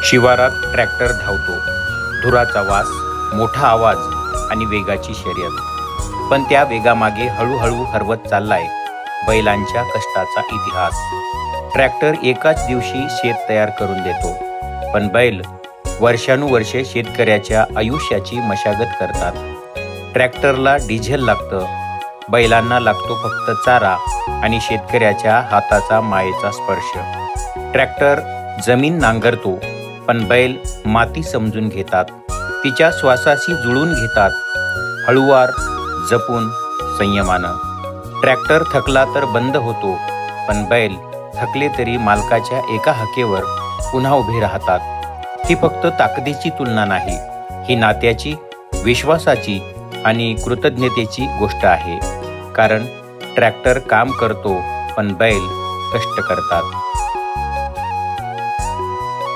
शिवारात ट्रॅक्टर धावतो, धुराचा वास, मोठा आवाज आणि वेगाची शर्यत. पण त्या वेगामागे हळूहळू हरवत चाललाय बैलांच्या कष्टाचा इतिहास. ट्रॅक्टर एकाच दिवशी शेत तयार करून देतो, पण बैल वर्षानुवर्षे शेतकऱ्याच्या आयुष्याची मशागत करतात. ट्रॅक्टरला डिझेल लागतं, बैलांना लागतो फक्त चारा आणि शेतकऱ्याच्या हाताचा मायेचा स्पर्श. ट्रॅक्टर जमीन नांगरतो, पण बैल माती समजून घेतात, तिच्या श्वासाशी जुळून घेतात, हळूवार, जपून, संयमानं. ट्रॅक्टर थकला तर बंद होतो, पण बैल थकले तरी मालकाच्या एका हाकेवर पुन्हा उभे राहतात. ही फक्त ताकदीची तुलना नाही, ही नात्याची, विश्वासाची आणि कृतज्ञतेची गोष्ट आहे. कारण ट्रॅक्टर काम करतो, पण बैल कष्ट करतात.